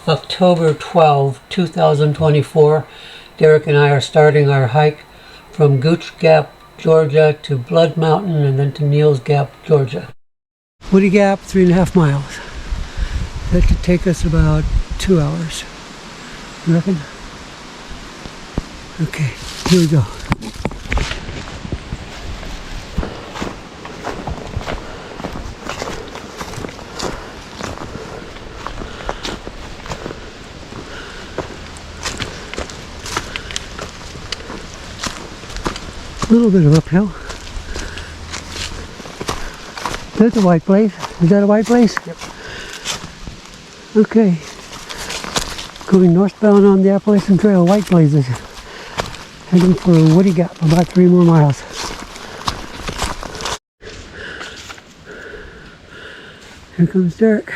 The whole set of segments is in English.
October 12, 2024. Derek and I are starting our hike from Gooch Gap, Georgia to Blood Mountain and then to Neels Gap, Georgia. Woody Gap, 3.5 miles. That should take us about 2 hours. You reckon? Okay, here we go. A little bit of uphill. There's a white place. Is that a white place? Yep. Okay. Going northbound on the Appalachian Trail, White Blazes. Heading for Woody Gap, about 3 more miles. Here comes Derek.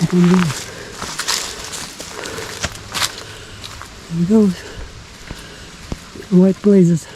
There he goes. The White Blazes.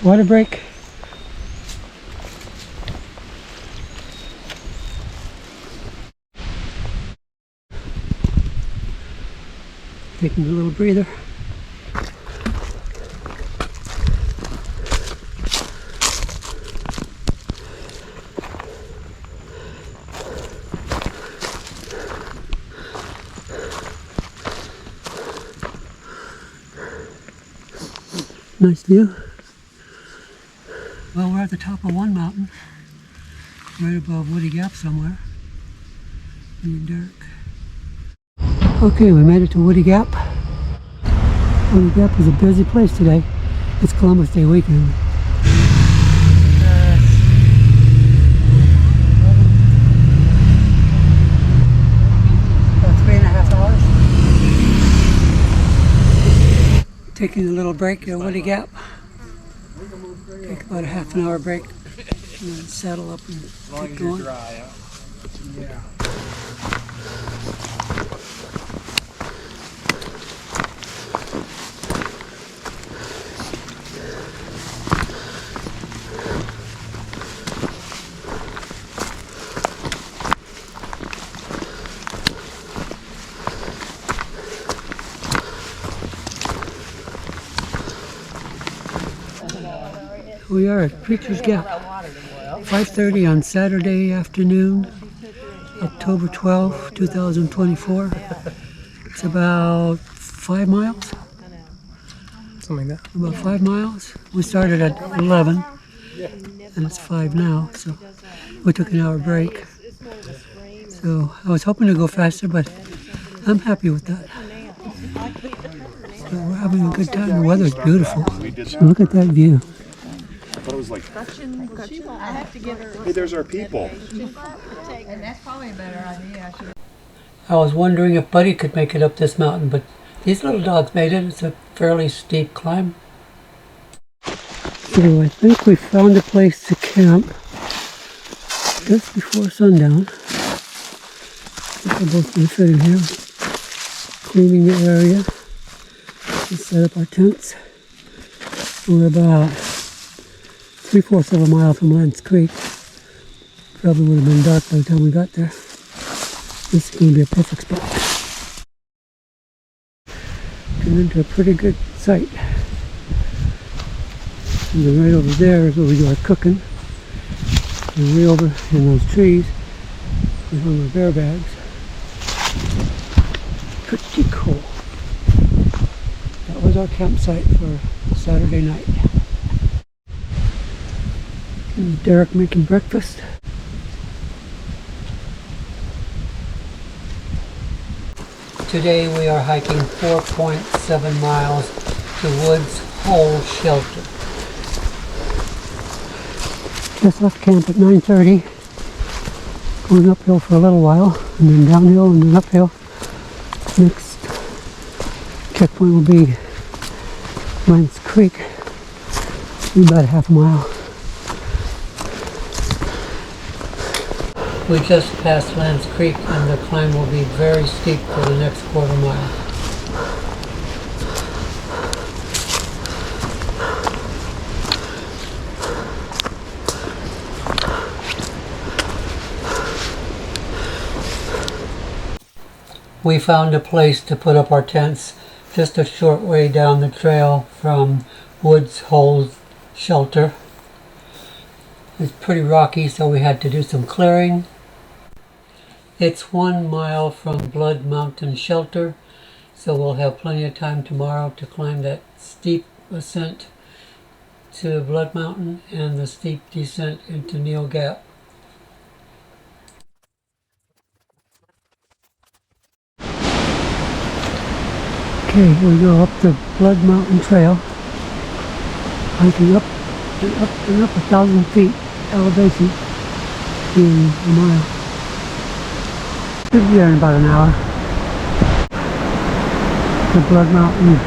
Water break. Taking a little breather. Nice view. Well, we're at the top of one mountain, right above Woody Gap somewhere. Me and Derek. Okay, we made it to Woody Gap. Woody Gap is a busy place today. It's Columbus Day weekend. About 3.5 hours. Taking a little break at Woody Gap. Take about a half an hour break and then saddle up and keep going. Dry, huh? Yeah. We are at Preacher's Gap, 5:30 on Saturday afternoon, October 12, 2024. It's about 5 miles. Something like that. About 5 miles. We started at 11, and it's 5 now, so we took an hour break. So I was hoping to go faster, but I'm happy with that. So we're having a good time. The weather's beautiful. So look at that view. But it was like, hey, there's our people. And that's probably a better idea. I was wondering if Buddy could make it up this mountain, but these little dogs made it. It's a fairly steep climb. So I think we found a place to camp just before sundown. I think we're both going to fit in here. Cleaning the area. We set up our tents. We're about 3/4 of a mile from Lance Creek. Probably would have been dark by the time we got there. This is going to be a perfect spot. Come into a pretty good site. And then right over there is where we do our cooking. And way over in those trees, we hung our bear bags. Pretty cool. That was our campsite for Saturday night. And Derek making breakfast. Today we are hiking 4.7 miles to Woods Hole Shelter. Just left camp at 9:30. Going uphill for a little while, and then downhill and then uphill. Next checkpoint will be Lance Creek, about a half a mile. We just passed Lance Creek and the climb will be very steep for the next quarter mile. We found a place to put up our tents just a short way down the trail from Woods Hole Shelter. It's pretty rocky, so we had to do some clearing. It's 1 mile from Blood Mountain Shelter, so we'll have plenty of time tomorrow to climb that steep ascent to Blood Mountain and the steep descent into Neal Gap. Okay, here we go up the Blood Mountain Trail, hiking up and up 1,000 feet elevation in a mile. Should be there in about an hour. The Blood Mountain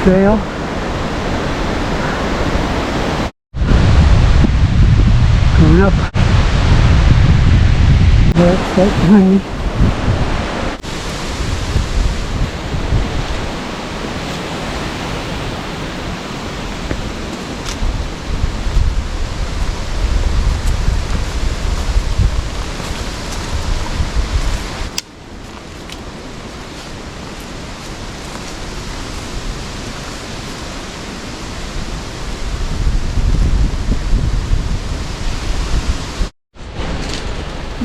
Trail. Going up. There, it's right behind me.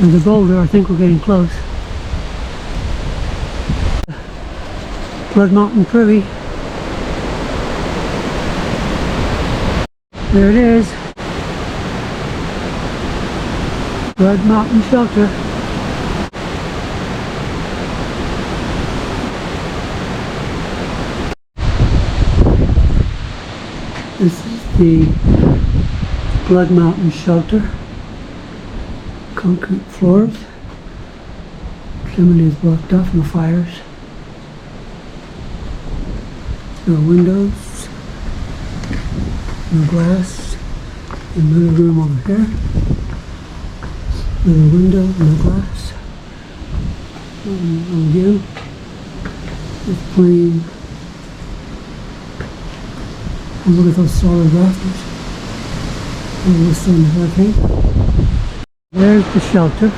There's a boulder, I think we're getting close. Blood Mountain Privy. There it is. Blood Mountain Shelter. This is the Blood Mountain Shelter. Concrete floors. Chimney is blocked off, no fires. No windows. No glass. Another room over here. No window, no glass. No view. Just plain. And look at those solid rafters. And we're still in the hurricane. There's the shelter,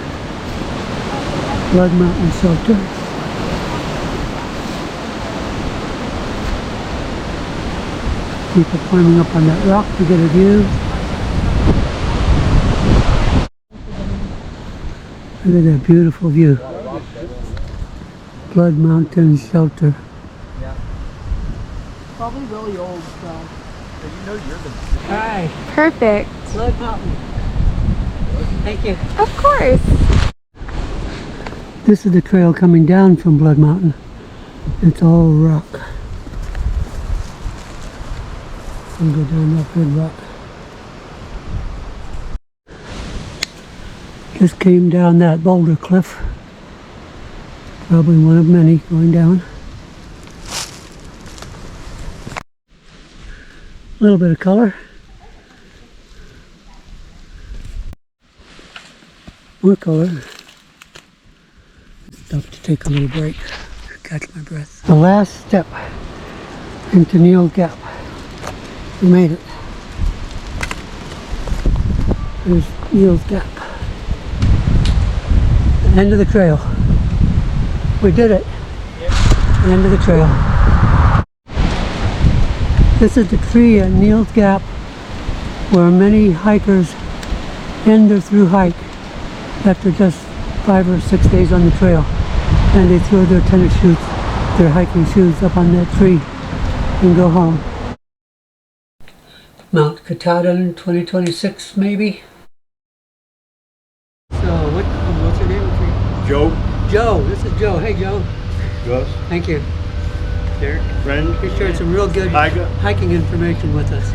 Blood Mountain Shelter. People climbing up on that rock to get a view. Look at that beautiful view. Blood Mountain Shelter. Probably really old, so. Hi, Perfect. Blood Mountain. Thank you. Of course. This is the trail coming down from Blood Mountain. It's all rock. I'm going to go down that good rock. Just came down that boulder cliff. Probably one of many going down. A little bit of color. More color. Stop to take a little break, catch my breath. The last step into Neal Gap. We made it. There's Neil's Gap. End of the trail. We did it. End of the trail. This is the tree at Neil's Gap where many hikers end their through hike after just 5 or 6 days on the trail, and they throw their tennis shoes, their hiking shoes up on that tree and go home. Mount Katahdin 2026 maybe? So what's your name? Joe, Joe, this is Joe. Hey Joe. Gus, Thank you. Derek. friend. You shared some real good Hi, hiking information with us.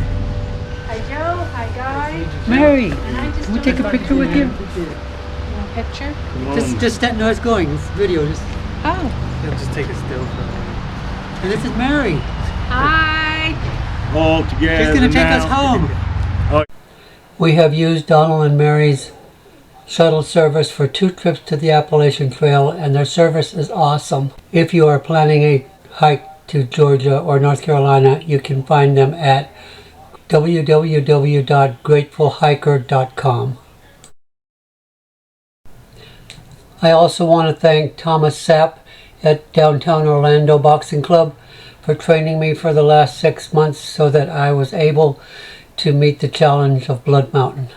Hi Joe, hi Guy. Mary, And I just can we take a picture with you? picture. Just that, no, it's going. It's video. Just, Oh, Just take a still for a minute. and this is Mary. hi. All together. She's going to take us now. home. Oh. We have used Donald and Mary's shuttle service for 2 trips to the Appalachian Trail, and their service is awesome. If you are planning a hike to Georgia or North Carolina, you can find them at www.gratefulhiker.com. I also want to thank Thomas Sapp at Downtown Orlando Boxing Club for training me for the last 6 months so that I was able to meet the challenge of Blood Mountain.